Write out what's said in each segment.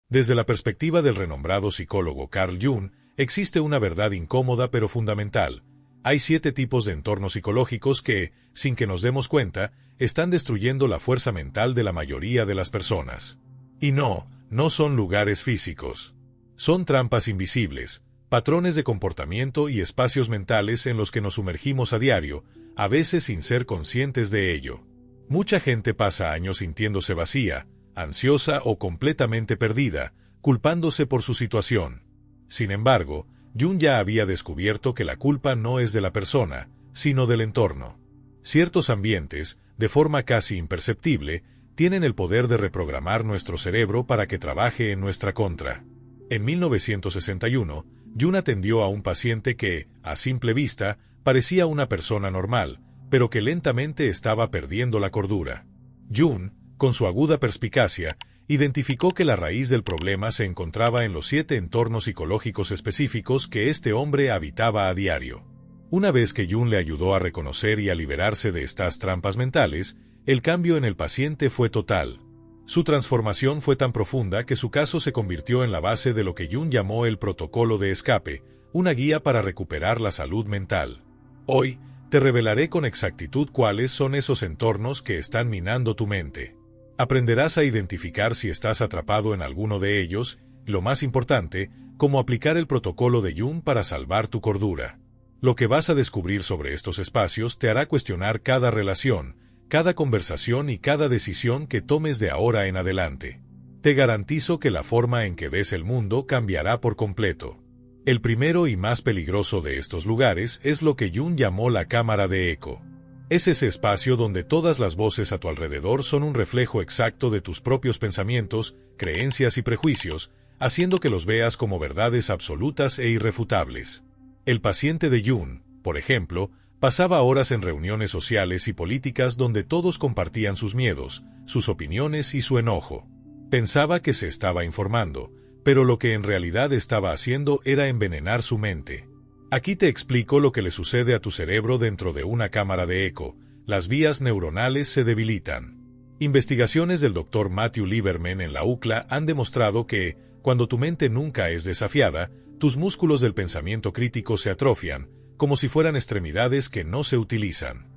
Desde la perspectiva del renombrado psicólogo Carl Jung, existe una verdad incómoda pero fundamental. Hay 7 tipos de entornos psicológicos que, sin que nos demos cuenta, están destruyendo la fuerza mental de la mayoría de las personas. Y no son lugares físicos. Son trampas invisibles, patrones de comportamiento y espacios mentales en los que nos sumergimos a diario, a veces sin ser conscientes de ello. Mucha gente pasa años sintiéndose vacía, ansiosa o completamente perdida, culpándose por su situación. Sin embargo, Jung ya había descubierto que la culpa no es de la persona, sino del entorno. Ciertos ambientes, de forma casi imperceptible, tienen el poder de reprogramar nuestro cerebro para que trabaje en nuestra contra. En 1961, Jung atendió a un paciente que, a simple vista, parecía una persona normal, pero que lentamente estaba perdiendo la cordura. Jung, con su aguda perspicacia, identificó que la raíz del problema se encontraba en los 7 entornos psicológicos específicos que este hombre habitaba a diario. Una vez que Jung le ayudó a reconocer y a liberarse de estas trampas mentales, el cambio en el paciente fue total. Su transformación fue tan profunda que su caso se convirtió en la base de lo que Jung llamó el protocolo de escape, una guía para recuperar la salud mental. Hoy, te revelaré con exactitud cuáles son esos entornos que están minando tu mente. Aprenderás a identificar si estás atrapado en alguno de ellos, y lo más importante, cómo aplicar el protocolo de Jung para salvar tu cordura. Lo que vas a descubrir sobre estos espacios te hará cuestionar cada relación, cada conversación y cada decisión que tomes de ahora en adelante. Te garantizo que la forma en que ves el mundo cambiará por completo. El primero y más peligroso de estos lugares es lo que Jung llamó la cámara de eco. Es ese espacio donde todas las voces a tu alrededor son un reflejo exacto de tus propios pensamientos, creencias y prejuicios, haciendo que los veas como verdades absolutas e irrefutables. El paciente de Jung, por ejemplo, pasaba horas en reuniones sociales y políticas donde todos compartían sus miedos, sus opiniones y su enojo. Pensaba que se estaba informando, pero lo que en realidad estaba haciendo era envenenar su mente. Aquí te explico lo que le sucede a tu cerebro dentro de una cámara de eco. Las vías neuronales se debilitan. Investigaciones del Dr. Matthew Lieberman en la UCLA han demostrado que, cuando tu mente nunca es desafiada, tus músculos del pensamiento crítico se atrofian, como si fueran extremidades que no se utilizan.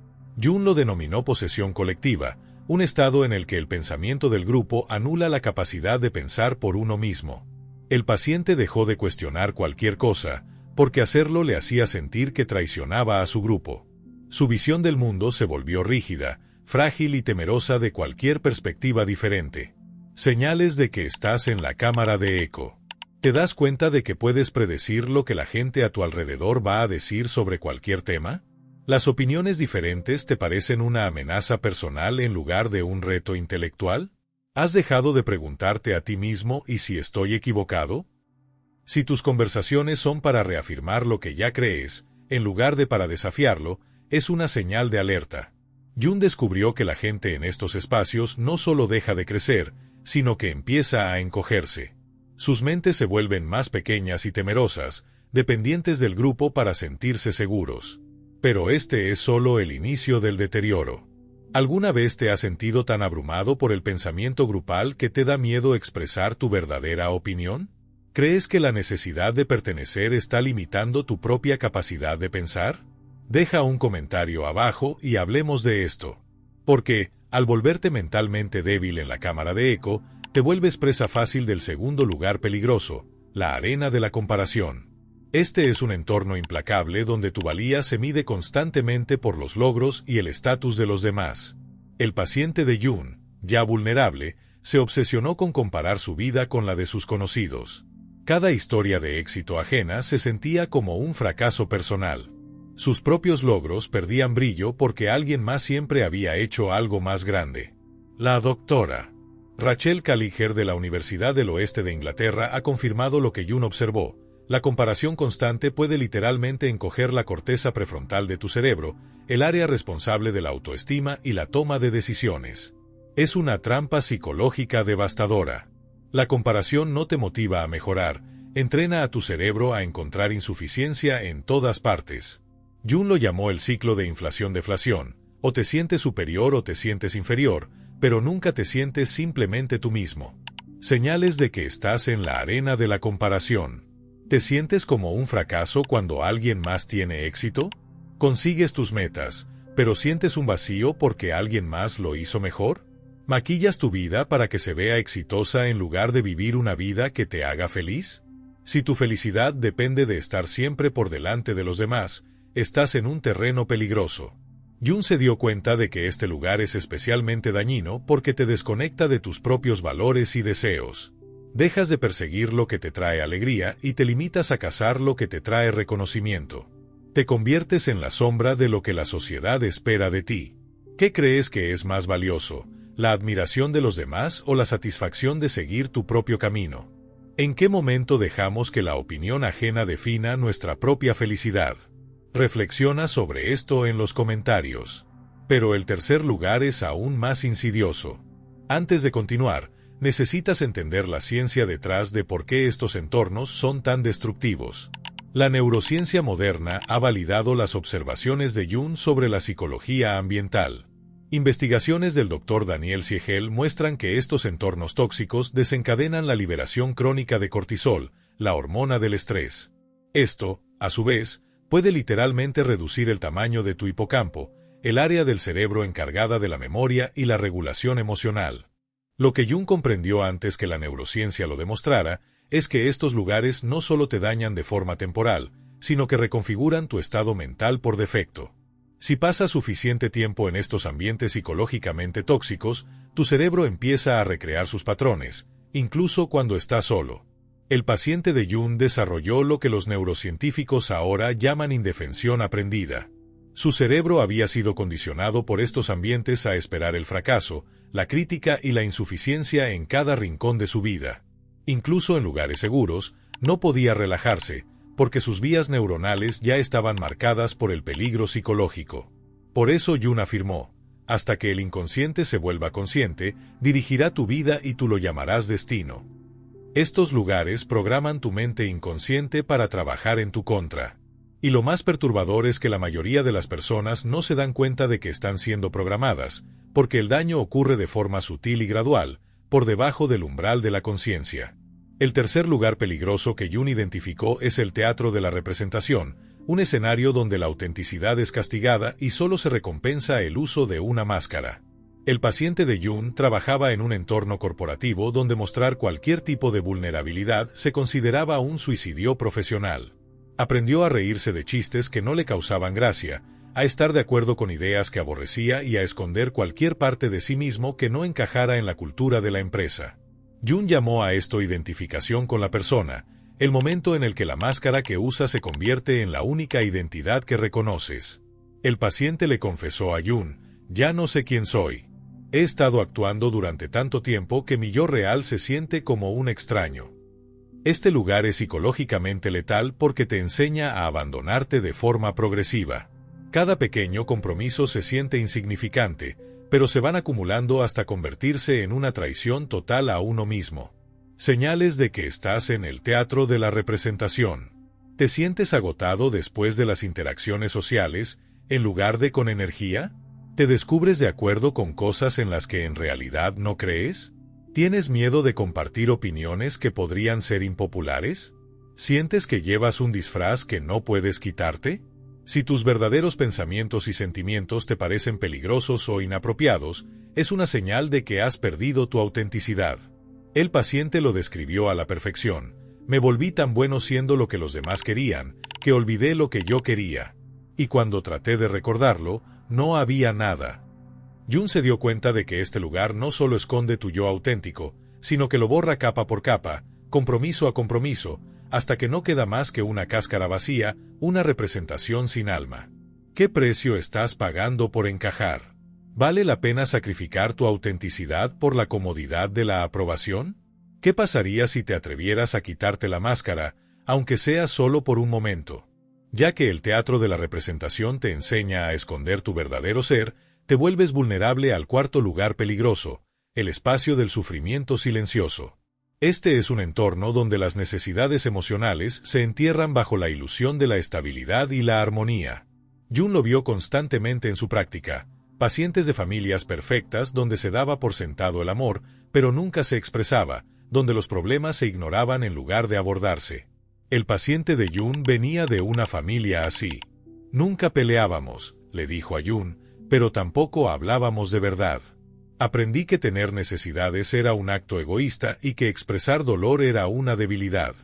Jung lo denominó posesión colectiva, un estado en el que el pensamiento del grupo anula la capacidad de pensar por uno mismo. El paciente dejó de cuestionar cualquier cosa, porque hacerlo le hacía sentir que traicionaba a su grupo. Su visión del mundo se volvió rígida, frágil y temerosa de cualquier perspectiva diferente. Señales de que estás en la cámara de eco. ¿Te das cuenta de que puedes predecir lo que la gente a tu alrededor va a decir sobre cualquier tema? ¿Las opiniones diferentes te parecen una amenaza personal en lugar de un reto intelectual? ¿Has dejado de preguntarte a ti mismo ¿y si estoy equivocado? Si tus conversaciones son para reafirmar lo que ya crees, en lugar de para desafiarlo, es una señal de alerta. Jung descubrió que la gente en estos espacios no solo deja de crecer, sino que empieza a encogerse. Sus mentes se vuelven más pequeñas y temerosas, dependientes del grupo para sentirse seguros. Pero este es solo el inicio del deterioro. ¿Alguna vez te has sentido tan abrumado por el pensamiento grupal que te da miedo expresar tu verdadera opinión? ¿Crees que la necesidad de pertenecer está limitando tu propia capacidad de pensar? Deja un comentario abajo y hablemos de esto. Porque, al volverte mentalmente débil en la cámara de eco, te vuelves presa fácil del segundo lugar peligroso, la arena de la comparación. Este es un entorno implacable donde tu valía se mide constantemente por los logros y el estatus de los demás. El paciente de Jung, ya vulnerable, se obsesionó con comparar su vida con la de sus conocidos. Cada historia de éxito ajena se sentía como un fracaso personal. Sus propios logros perdían brillo porque alguien más siempre había hecho algo más grande. La doctora Rachel Kaliger de la Universidad del Oeste de Inglaterra ha confirmado lo que Jung observó. La comparación constante puede literalmente encoger la corteza prefrontal de tu cerebro, el área responsable de la autoestima y la toma de decisiones. Es una trampa psicológica devastadora. La comparación no te motiva a mejorar, entrena a tu cerebro a encontrar insuficiencia en todas partes. Jung lo llamó el ciclo de inflación-deflación, o te sientes superior o te sientes inferior, pero nunca te sientes simplemente tú mismo. Señales de que estás en la arena de la comparación. ¿Te sientes como un fracaso cuando alguien más tiene éxito? ¿Consigues tus metas, pero sientes un vacío porque alguien más lo hizo mejor? ¿Maquillas tu vida para que se vea exitosa en lugar de vivir una vida que te haga feliz? Si tu felicidad depende de estar siempre por delante de los demás, estás en un terreno peligroso. Jung se dio cuenta de que este lugar es especialmente dañino porque te desconecta de tus propios valores y deseos. Dejas de perseguir lo que te trae alegría y te limitas a cazar lo que te trae reconocimiento. Te conviertes en la sombra de lo que la sociedad espera de ti. ¿Qué crees que es más valioso, la admiración de los demás o la satisfacción de seguir tu propio camino? ¿En qué momento dejamos que la opinión ajena defina nuestra propia felicidad? Reflexiona sobre esto en los comentarios. Pero el tercer lugar es aún más insidioso. Antes de continuar, necesitas entender la ciencia detrás de por qué estos entornos son tan destructivos. La neurociencia moderna ha validado las observaciones de Jung sobre la psicología ambiental. Investigaciones del Dr. Daniel Siegel muestran que estos entornos tóxicos desencadenan la liberación crónica de cortisol, la hormona del estrés. Esto, a su vez, puede literalmente reducir el tamaño de tu hipocampo, el área del cerebro encargada de la memoria y la regulación emocional. Lo que Jung comprendió antes que la neurociencia lo demostrara es que estos lugares no solo te dañan de forma temporal, sino que reconfiguran tu estado mental por defecto. Si pasas suficiente tiempo en estos ambientes psicológicamente tóxicos, tu cerebro empieza a recrear sus patrones, incluso cuando estás solo. El paciente de Jung desarrolló lo que los neurocientíficos ahora llaman indefensión aprendida. Su cerebro había sido condicionado por estos ambientes a esperar el fracaso, la crítica y la insuficiencia en cada rincón de su vida. Incluso en lugares seguros, no podía relajarse, porque sus vías neuronales ya estaban marcadas por el peligro psicológico. Por eso Jung afirmó, hasta que el inconsciente se vuelva consciente, dirigirá tu vida y tú lo llamarás destino. Estos lugares programan tu mente inconsciente para trabajar en tu contra. Y lo más perturbador es que la mayoría de las personas no se dan cuenta de que están siendo programadas, porque el daño ocurre de forma sutil y gradual, por debajo del umbral de la conciencia. El tercer lugar peligroso que Jung identificó es el teatro de la representación, un escenario donde la autenticidad es castigada y solo se recompensa el uso de una máscara. El paciente de Jung trabajaba en un entorno corporativo donde mostrar cualquier tipo de vulnerabilidad se consideraba un suicidio profesional. Aprendió a reírse de chistes que no le causaban gracia, a estar de acuerdo con ideas que aborrecía y a esconder cualquier parte de sí mismo que no encajara en la cultura de la empresa. Jung llamó a esto identificación con la persona, el momento en el que la máscara que usa se convierte en la única identidad que reconoces. El paciente le confesó a Jung, ya no sé quién soy. He estado actuando durante tanto tiempo que mi yo real se siente como un extraño. Este lugar es psicológicamente letal porque te enseña a abandonarte de forma progresiva. Cada pequeño compromiso se siente insignificante, pero se van acumulando hasta convertirse en una traición total a uno mismo. Señales de que estás en el teatro de la representación. ¿Te sientes agotado después de las interacciones sociales, en lugar de con energía? ¿Te descubres de acuerdo con cosas en las que en realidad no crees? ¿Tienes miedo de compartir opiniones que podrían ser impopulares? ¿Sientes que llevas un disfraz que no puedes quitarte? Si tus verdaderos pensamientos y sentimientos te parecen peligrosos o inapropiados, es una señal de que has perdido tu autenticidad. El paciente lo describió a la perfección. Me volví tan bueno siendo lo que los demás querían, que olvidé lo que yo quería. Y cuando traté de recordarlo, no había nada. Jung se dio cuenta de que este lugar no solo esconde tu yo auténtico, sino que lo borra capa por capa, compromiso a compromiso, hasta que no queda más que una cáscara vacía, una representación sin alma. ¿Qué precio estás pagando por encajar? ¿Vale la pena sacrificar tu autenticidad por la comodidad de la aprobación? ¿Qué pasaría si te atrevieras a quitarte la máscara, aunque sea solo por un momento? Ya que el teatro de la representación te enseña a esconder tu verdadero ser, te vuelves vulnerable al cuarto lugar peligroso, el espacio del sufrimiento silencioso. Este es un entorno donde las necesidades emocionales se entierran bajo la ilusión de la estabilidad y la armonía. Jung lo vio constantemente en su práctica, pacientes de familias perfectas donde se daba por sentado el amor, pero nunca se expresaba, donde los problemas se ignoraban en lugar de abordarse. El paciente de Jun venía de una familia así. Nunca peleábamos, le dijo a Jun, pero tampoco hablábamos de verdad. Aprendí que tener necesidades era un acto egoísta y que expresar dolor era una debilidad.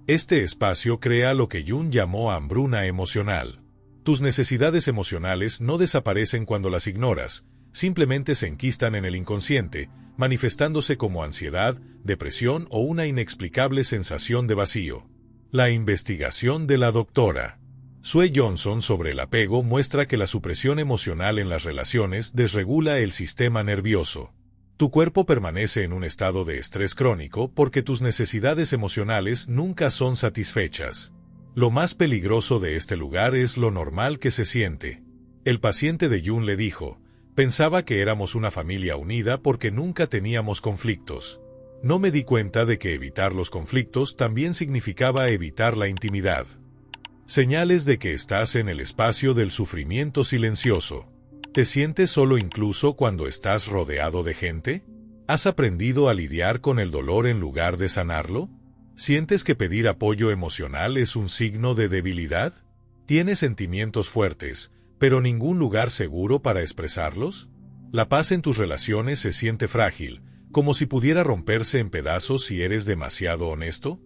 Este espacio crea lo que Jun llamó hambruna emocional. Tus necesidades emocionales no desaparecen cuando las ignoras, simplemente se enquistan en el inconsciente, manifestándose como ansiedad, depresión o una inexplicable sensación de vacío. La investigación de la doctora Sue Johnson sobre el apego muestra que la supresión emocional en las relaciones desregula el sistema nervioso. Tu cuerpo permanece en un estado de estrés crónico porque tus necesidades emocionales nunca son satisfechas. Lo más peligroso de este lugar es lo normal que se siente. El paciente de Jun le dijo, pensaba que éramos una familia unida porque nunca teníamos conflictos. No me di cuenta de que evitar los conflictos también significaba evitar la intimidad. Señales de que estás en el espacio del sufrimiento silencioso. ¿Te sientes solo incluso cuando estás rodeado de gente? ¿Has aprendido a lidiar con el dolor en lugar de sanarlo? ¿Sientes que pedir apoyo emocional es un signo de debilidad? ¿Tienes sentimientos fuertes, pero ningún lugar seguro para expresarlos? ¿La paz en tus relaciones se siente frágil, como si pudiera romperse en pedazos si eres demasiado honesto?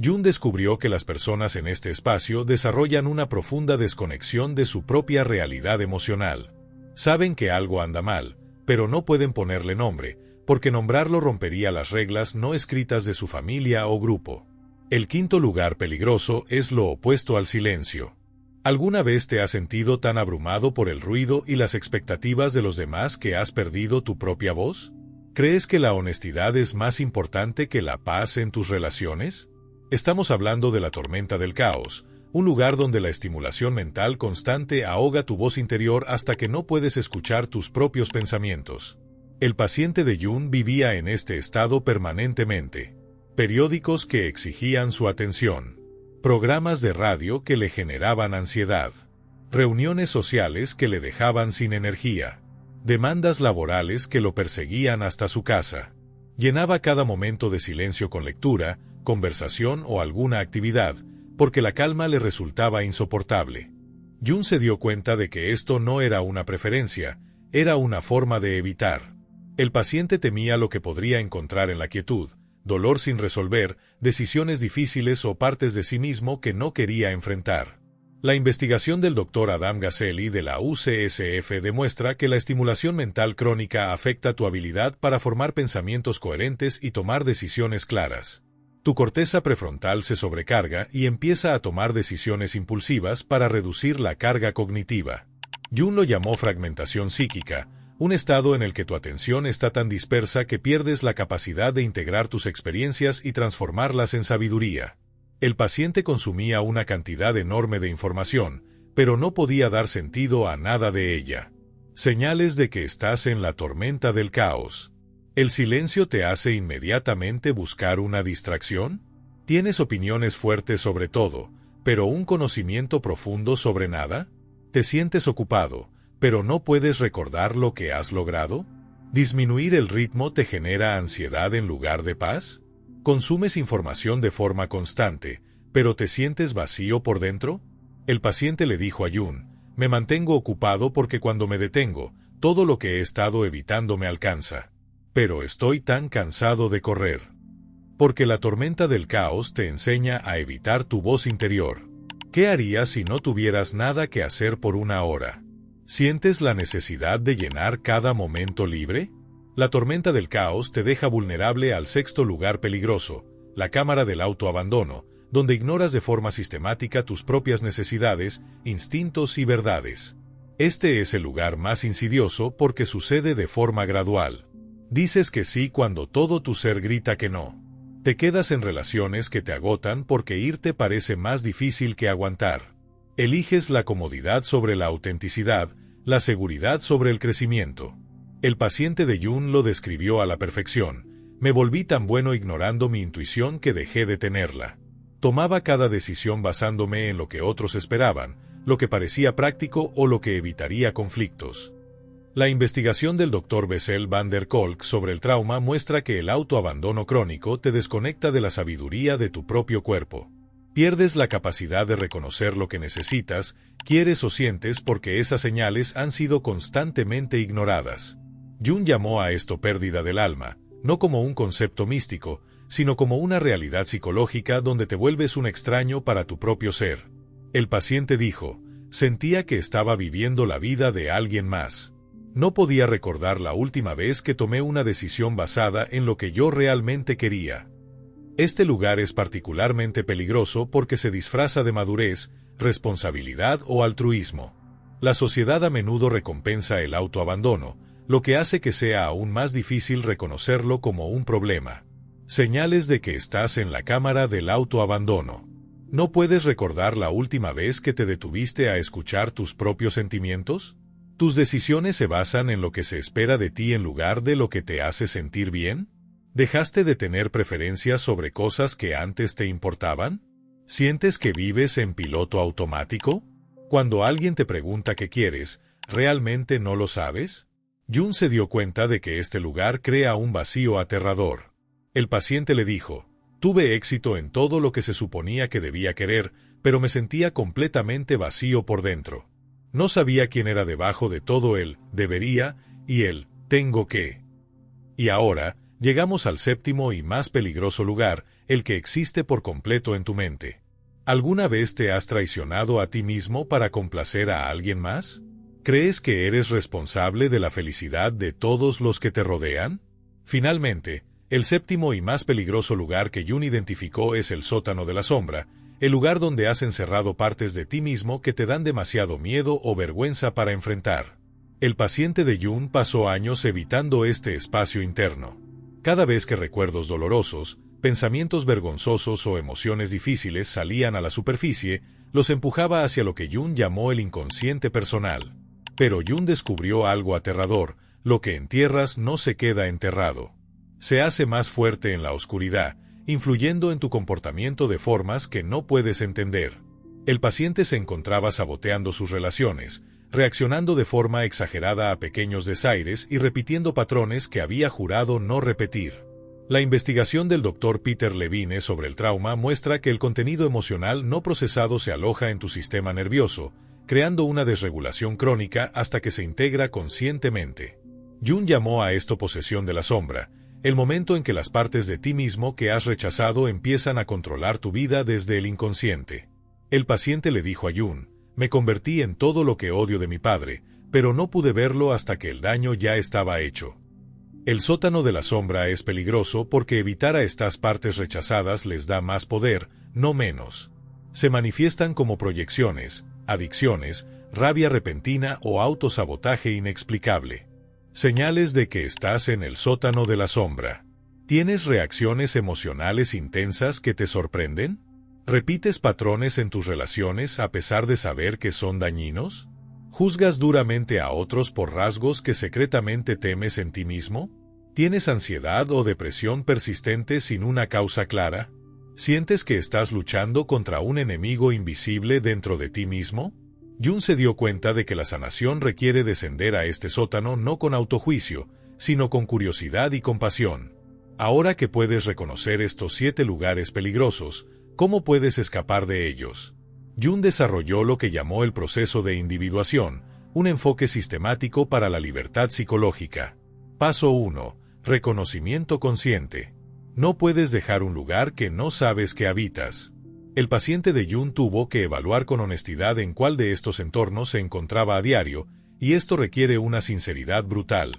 Jun descubrió que las personas en este espacio desarrollan una profunda desconexión de su propia realidad emocional. Saben que algo anda mal, pero no pueden ponerle nombre, porque nombrarlo rompería las reglas no escritas de su familia o grupo. El quinto lugar peligroso es lo opuesto al silencio. ¿Alguna vez te has sentido tan abrumado por el ruido y las expectativas de los demás que has perdido tu propia voz? ¿Crees que la honestidad es más importante que la paz en tus relaciones? Estamos hablando de la tormenta del caos, un lugar donde la estimulación mental constante ahoga tu voz interior hasta que no puedes escuchar tus propios pensamientos. El paciente de Jun vivía en este estado permanentemente. Periódicos que exigían su atención. Programas de radio que le generaban ansiedad. Reuniones sociales que le dejaban sin energía. Demandas laborales que lo perseguían hasta su casa. Llenaba cada momento de silencio con lectura, conversación o alguna actividad, porque la calma le resultaba insoportable. Jun se dio cuenta de que esto no era una preferencia, era una forma de evitar. El paciente temía lo que podría encontrar en la quietud, dolor sin resolver, decisiones difíciles o partes de sí mismo que no quería enfrentar. La investigación del Dr. Adam Gazelli de la UCSF demuestra que la estimulación mental crónica afecta tu habilidad para formar pensamientos coherentes y tomar decisiones claras. Tu corteza prefrontal se sobrecarga y empieza a tomar decisiones impulsivas para reducir la carga cognitiva. Jun lo llamó fragmentación psíquica, un estado en el que tu atención está tan dispersa que pierdes la capacidad de integrar tus experiencias y transformarlas en sabiduría. El paciente consumía una cantidad enorme de información, pero no podía dar sentido a nada de ella. Señales de que estás en la tormenta del caos. ¿El silencio te hace inmediatamente buscar una distracción? ¿Tienes opiniones fuertes sobre todo, pero un conocimiento profundo sobre nada? ¿Te sientes ocupado, pero no puedes recordar lo que has logrado? ¿Disminuir el ritmo te genera ansiedad en lugar de paz? ¿Consumes información de forma constante, pero te sientes vacío por dentro? El paciente le dijo a Jun, me mantengo ocupado porque cuando me detengo, todo lo que he estado evitando me alcanza. Pero estoy tan cansado de correr. Porque la tormenta del caos te enseña a evitar tu voz interior. ¿Qué harías si no tuvieras nada que hacer por una hora? ¿Sientes la necesidad de llenar cada momento libre? La tormenta del caos te deja vulnerable al sexto lugar peligroso, la cámara del autoabandono, donde ignoras de forma sistemática tus propias necesidades, instintos y verdades. Este es el lugar más insidioso porque sucede de forma gradual. Dices que sí cuando todo tu ser grita que no. Te quedas en relaciones que te agotan porque irte parece más difícil que aguantar. Eliges la comodidad sobre la autenticidad, la seguridad sobre el crecimiento. El paciente de Jun lo describió a la perfección. Me volví tan bueno ignorando mi intuición que dejé de tenerla. Tomaba cada decisión basándome en lo que otros esperaban, lo que parecía práctico o lo que evitaría conflictos. La investigación del Dr. Bessel van der Kolk sobre el trauma muestra que el autoabandono crónico te desconecta de la sabiduría de tu propio cuerpo. Pierdes la capacidad de reconocer lo que necesitas, quieres o sientes porque esas señales han sido constantemente ignoradas. Jung llamó a esto pérdida del alma, no como un concepto místico, sino como una realidad psicológica donde te vuelves un extraño para tu propio ser. El paciente dijo, sentía que estaba viviendo la vida de alguien más. No podía recordar la última vez que tomé una decisión basada en lo que yo realmente quería. Este lugar es particularmente peligroso porque se disfraza de madurez, responsabilidad o altruismo. La sociedad a menudo recompensa el autoabandono, lo que hace que sea aún más difícil reconocerlo como un problema. Señales de que estás en la cámara del autoabandono. ¿No puedes recordar la última vez que te detuviste a escuchar tus propios sentimientos? ¿Tus decisiones se basan en lo que se espera de ti en lugar de lo que te hace sentir bien? ¿Dejaste de tener preferencias sobre cosas que antes te importaban? ¿Sientes que vives en piloto automático? Cuando alguien te pregunta qué quieres, ¿realmente no lo sabes? Jung se dio cuenta de que este lugar crea un vacío aterrador. El paciente le dijo, tuve éxito en todo lo que se suponía que debía querer, pero me sentía completamente vacío por dentro. No sabía quién era debajo de todo el debería y el tengo que. Y ahora, llegamos al séptimo y más peligroso lugar, el que existe por completo en tu mente. ¿Alguna vez te has traicionado a ti mismo para complacer a alguien más? ¿Crees que eres responsable de la felicidad de todos los que te rodean? Finalmente, el séptimo y más peligroso lugar que Jung identificó es el sótano de la sombra, el lugar donde has encerrado partes de ti mismo que te dan demasiado miedo o vergüenza para enfrentar. El paciente de Jung pasó años evitando este espacio interno. Cada vez que recuerdos dolorosos, pensamientos vergonzosos o emociones difíciles salían a la superficie, los empujaba hacia lo que Jung llamó el inconsciente personal. Pero Jung descubrió algo aterrador: lo que entierras no se queda enterrado. Se hace más fuerte en la oscuridad, influyendo en tu comportamiento de formas que no puedes entender. El paciente se encontraba saboteando sus relaciones, reaccionando de forma exagerada a pequeños desaires y repitiendo patrones que había jurado no repetir. La investigación del Dr. Peter Levine sobre el trauma muestra que el contenido emocional no procesado se aloja en tu sistema nervioso, creando una desregulación crónica hasta que se integra conscientemente. Jung llamó a esto posesión de la sombra, el momento en que las partes de ti mismo que has rechazado empiezan a controlar tu vida desde el inconsciente. El paciente le dijo a Jung, me convertí en todo lo que odio de mi padre, pero no pude verlo hasta que el daño ya estaba hecho. El sótano de la sombra es peligroso porque evitar a estas partes rechazadas les da más poder, no menos. Se manifiestan como proyecciones, adicciones, rabia repentina o autosabotaje inexplicable. Señales de que estás en el sótano de la sombra. ¿Tienes reacciones emocionales intensas que te sorprenden? ¿Repites patrones en tus relaciones a pesar de saber que son dañinos? ¿Juzgas duramente a otros por rasgos que secretamente temes en ti mismo? ¿Tienes ansiedad o depresión persistente sin una causa clara? ¿Sientes que estás luchando contra un enemigo invisible dentro de ti mismo? Jung se dio cuenta de que la sanación requiere descender a este sótano no con autojuicio, sino con curiosidad y compasión. Ahora que puedes reconocer estos 7 lugares peligrosos, ¿cómo puedes escapar de ellos? Jung desarrolló lo que llamó el proceso de individuación, un enfoque sistemático para la libertad psicológica. Paso 1. Reconocimiento consciente. No puedes dejar un lugar que no sabes que habitas. El paciente de Jung tuvo que evaluar con honestidad en cuál de estos entornos se encontraba a diario, y esto requiere una sinceridad brutal.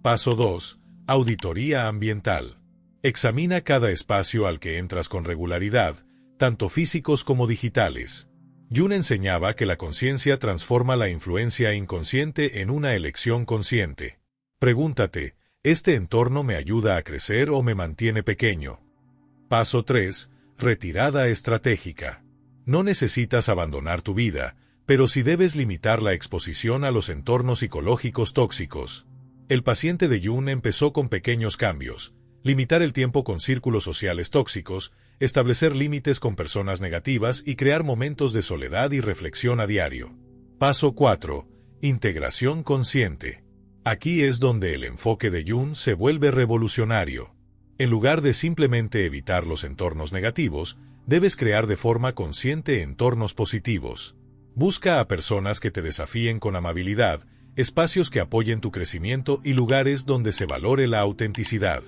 Paso 2. Auditoría ambiental. Examina cada espacio al que entras con regularidad, tanto físicos como digitales. Jung enseñaba que la conciencia transforma la influencia inconsciente en una elección consciente. Pregúntate, ¿este entorno me ayuda a crecer o me mantiene pequeño? Paso 3. Retirada estratégica. No necesitas abandonar tu vida, pero sí debes limitar la exposición a los entornos psicológicos tóxicos. El paciente de Jung empezó con pequeños cambios: limitar el tiempo con círculos sociales tóxicos, establecer límites con personas negativas y crear momentos de soledad y reflexión a diario. Paso 4. Integración consciente. Aquí es donde el enfoque de Jung se vuelve revolucionario. En lugar de simplemente evitar los entornos negativos, debes crear de forma consciente entornos positivos. Busca a personas que te desafíen con amabilidad, espacios que apoyen tu crecimiento y lugares donde se valore la autenticidad.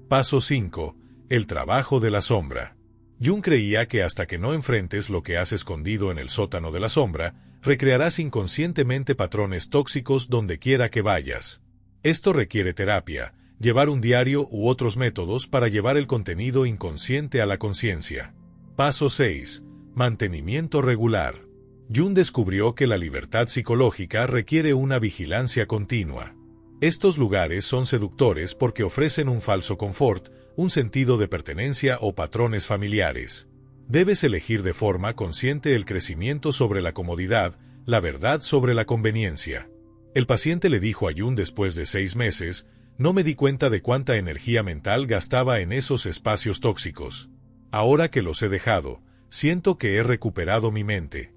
Paso 5. El trabajo de la sombra. Jung creía que hasta que no enfrentes lo que has escondido en el sótano de la sombra, recrearás inconscientemente patrones tóxicos donde quiera que vayas. Esto requiere terapia, llevar un diario u otros métodos para llevar el contenido inconsciente a la conciencia. Paso 6. Mantenimiento regular. Jung descubrió que la libertad psicológica requiere una vigilancia continua. Estos lugares son seductores porque ofrecen un falso confort, un sentido de pertenencia o patrones familiares. Debes elegir de forma consciente el crecimiento sobre la comodidad, la verdad sobre la conveniencia. El paciente le dijo a Jung después de 6 meses, no me di cuenta de cuánta energía mental gastaba en esos espacios tóxicos. Ahora que los he dejado, siento que he recuperado mi mente.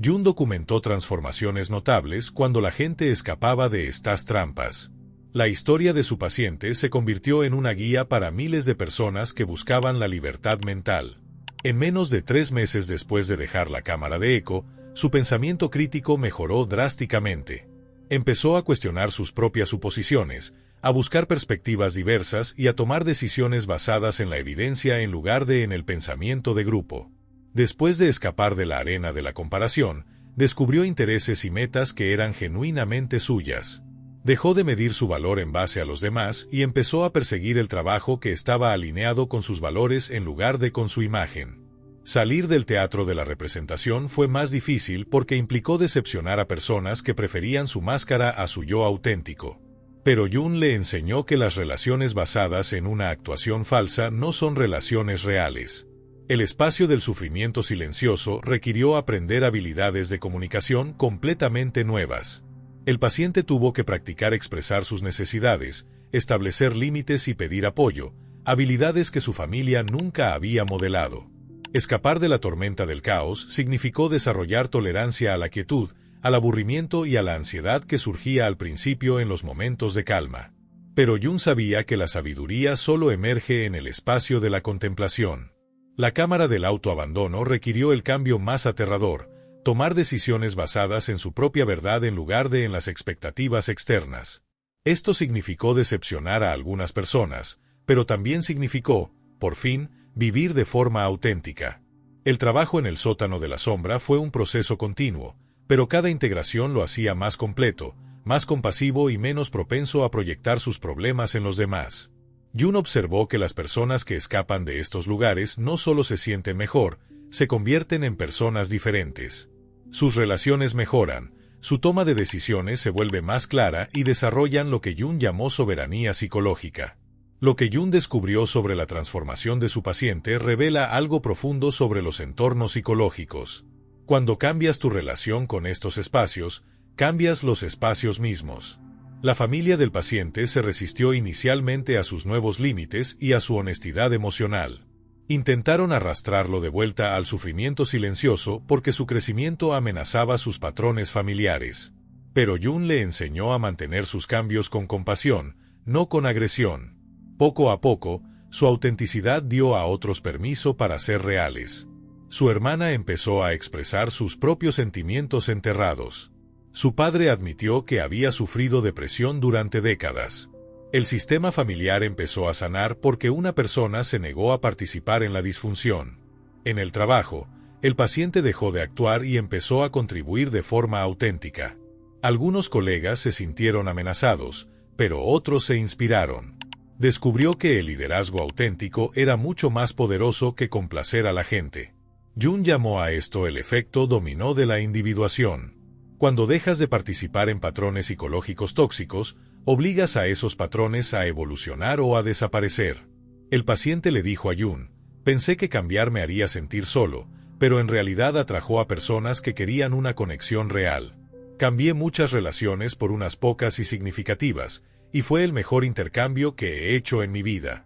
Jung documentó transformaciones notables cuando la gente escapaba de estas trampas. La historia de su paciente se convirtió en una guía para miles de personas que buscaban la libertad mental. En menos de 3 meses después de dejar la cámara de eco, su pensamiento crítico mejoró drásticamente. Empezó a cuestionar sus propias suposiciones, a buscar perspectivas diversas y a tomar decisiones basadas en la evidencia en lugar de en el pensamiento de grupo. Después de escapar de la arena de la comparación, descubrió intereses y metas que eran genuinamente suyas. Dejó de medir su valor en base a los demás y empezó a perseguir el trabajo que estaba alineado con sus valores en lugar de con su imagen. Salir del teatro de la representación fue más difícil porque implicó decepcionar a personas que preferían su máscara a su yo auténtico. Pero Jung le enseñó que las relaciones basadas en una actuación falsa no son relaciones reales. El espacio del sufrimiento silencioso requirió aprender habilidades de comunicación completamente nuevas. El paciente tuvo que practicar expresar sus necesidades, establecer límites y pedir apoyo, habilidades que su familia nunca había modelado. Escapar de la tormenta del caos significó desarrollar tolerancia a la quietud, al aburrimiento y a la ansiedad que surgía al principio en los momentos de calma. Pero Jung sabía que la sabiduría solo emerge en el espacio de la contemplación. La cámara del autoabandono requirió el cambio más aterrador, tomar decisiones basadas en su propia verdad en lugar de en las expectativas externas. Esto significó decepcionar a algunas personas, pero también significó, por fin, vivir de forma auténtica. El trabajo en el sótano de la sombra fue un proceso continuo, pero cada integración lo hacía más completo, más compasivo y menos propenso a proyectar sus problemas en los demás. Jung observó que las personas que escapan de estos lugares no solo se sienten mejor, se convierten en personas diferentes. Sus relaciones mejoran, su toma de decisiones se vuelve más clara y desarrollan lo que Jung llamó soberanía psicológica. Lo que Jung descubrió sobre la transformación de su paciente revela algo profundo sobre los entornos psicológicos. Cuando cambias tu relación con estos espacios, cambias los espacios mismos. La familia del paciente se resistió inicialmente a sus nuevos límites y a su honestidad emocional. Intentaron arrastrarlo de vuelta al sufrimiento silencioso porque su crecimiento amenazaba sus patrones familiares. Pero Jung le enseñó a mantener sus cambios con compasión, no con agresión. Poco a poco, su autenticidad dio a otros permiso para ser reales. Su hermana empezó a expresar sus propios sentimientos enterrados. Su padre admitió que había sufrido depresión durante décadas. El sistema familiar empezó a sanar porque una persona se negó a participar en la disfunción. En el trabajo, el paciente dejó de actuar y empezó a contribuir de forma auténtica. Algunos colegas se sintieron amenazados, pero otros se inspiraron. Descubrió que el liderazgo auténtico era mucho más poderoso que complacer a la gente. Jung llamó a esto el efecto dominó de la individuación. Cuando dejas de participar en patrones psicológicos tóxicos, obligas a esos patrones a evolucionar o a desaparecer. El paciente le dijo a Jung, pensé que cambiar me haría sentir solo, pero en realidad atrajo a personas que querían una conexión real. Cambié muchas relaciones por unas pocas y significativas, y fue el mejor intercambio que he hecho en mi vida.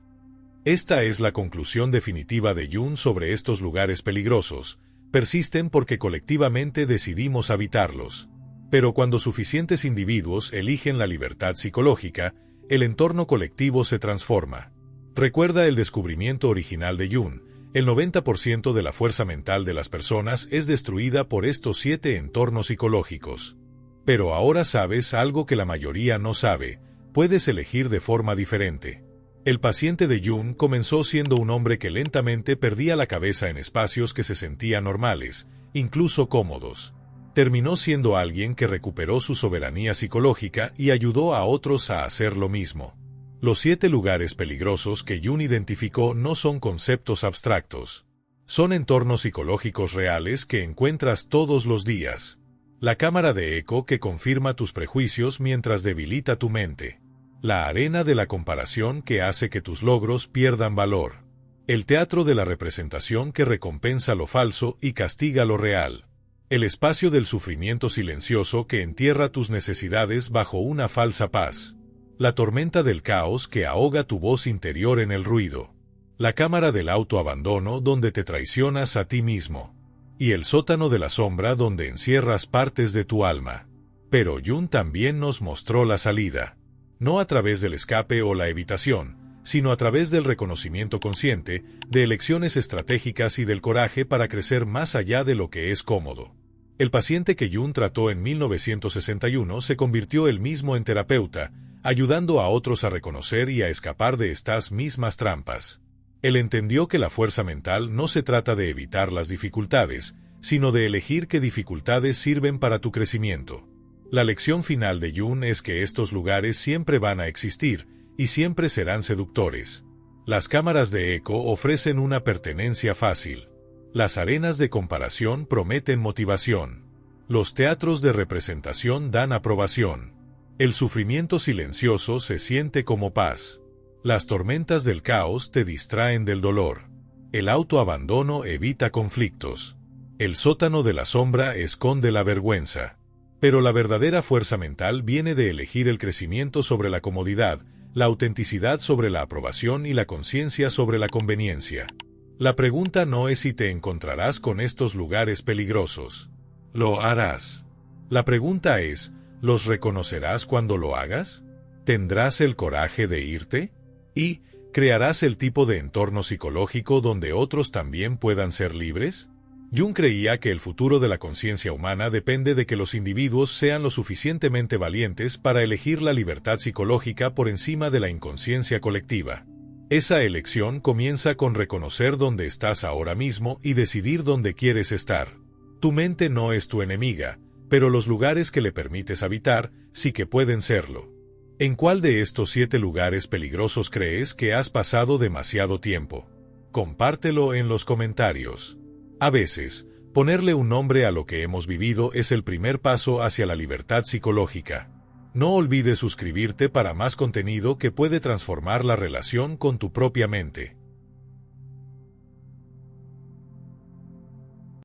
Esta es la conclusión definitiva de Jung sobre estos lugares peligrosos. Persisten porque colectivamente decidimos habitarlos. Pero cuando suficientes individuos eligen la libertad psicológica, el entorno colectivo se transforma. Recuerda el descubrimiento original de Jung: el 90% de la fuerza mental de las personas es destruida por estos 7 entornos psicológicos. Pero ahora sabes algo que la mayoría no sabe: puedes elegir de forma diferente. El paciente de Jung comenzó siendo un hombre que lentamente perdía la cabeza en espacios que se sentían normales, incluso cómodos. Terminó siendo alguien que recuperó su soberanía psicológica y ayudó a otros a hacer lo mismo. Los 7 lugares peligrosos que Jung identificó no son conceptos abstractos. Son entornos psicológicos reales que encuentras todos los días. La cámara de eco que confirma tus prejuicios mientras debilita tu mente. La arena de la comparación que hace que tus logros pierdan valor. El teatro de la representación que recompensa lo falso y castiga lo real. El espacio del sufrimiento silencioso que entierra tus necesidades bajo una falsa paz. La tormenta del caos que ahoga tu voz interior en el ruido. La cámara del autoabandono donde te traicionas a ti mismo. Y el sótano de la sombra donde encierras partes de tu alma. Pero Jung también nos mostró la salida. No a través del escape o la evitación, sino a través del reconocimiento consciente, de elecciones estratégicas y del coraje para crecer más allá de lo que es cómodo. El paciente que Jung trató en 1961 se convirtió él mismo en terapeuta, ayudando a otros a reconocer y a escapar de estas mismas trampas. Él entendió que la fuerza mental no se trata de evitar las dificultades, sino de elegir qué dificultades sirven para tu crecimiento. La lección final de Jung es que estos lugares siempre van a existir, y siempre serán seductores. Las cámaras de eco ofrecen una pertenencia fácil. Las arenas de comparación prometen motivación. Los teatros de representación dan aprobación. El sufrimiento silencioso se siente como paz. Las tormentas del caos te distraen del dolor. El autoabandono evita conflictos. El sótano de la sombra esconde la vergüenza. Pero la verdadera fuerza mental viene de elegir el crecimiento sobre la comodidad, la autenticidad sobre la aprobación y la conciencia sobre la conveniencia. La pregunta no es si te encontrarás con estos lugares peligrosos. Lo harás. La pregunta es, ¿los reconocerás cuando lo hagas? ¿Tendrás el coraje de irte? ¿Y crearás el tipo de entorno psicológico donde otros también puedan ser libres? Jung creía que el futuro de la conciencia humana depende de que los individuos sean lo suficientemente valientes para elegir la libertad psicológica por encima de la inconsciencia colectiva. Esa elección comienza con reconocer dónde estás ahora mismo y decidir dónde quieres estar. Tu mente no es tu enemiga, pero los lugares que le permites habitar sí que pueden serlo. ¿En cuál de estos 7 lugares peligrosos crees que has pasado demasiado tiempo? Compártelo en los comentarios. A veces, ponerle un nombre a lo que hemos vivido es el primer paso hacia la libertad psicológica. No olvides suscribirte para más contenido que puede transformar la relación con tu propia mente.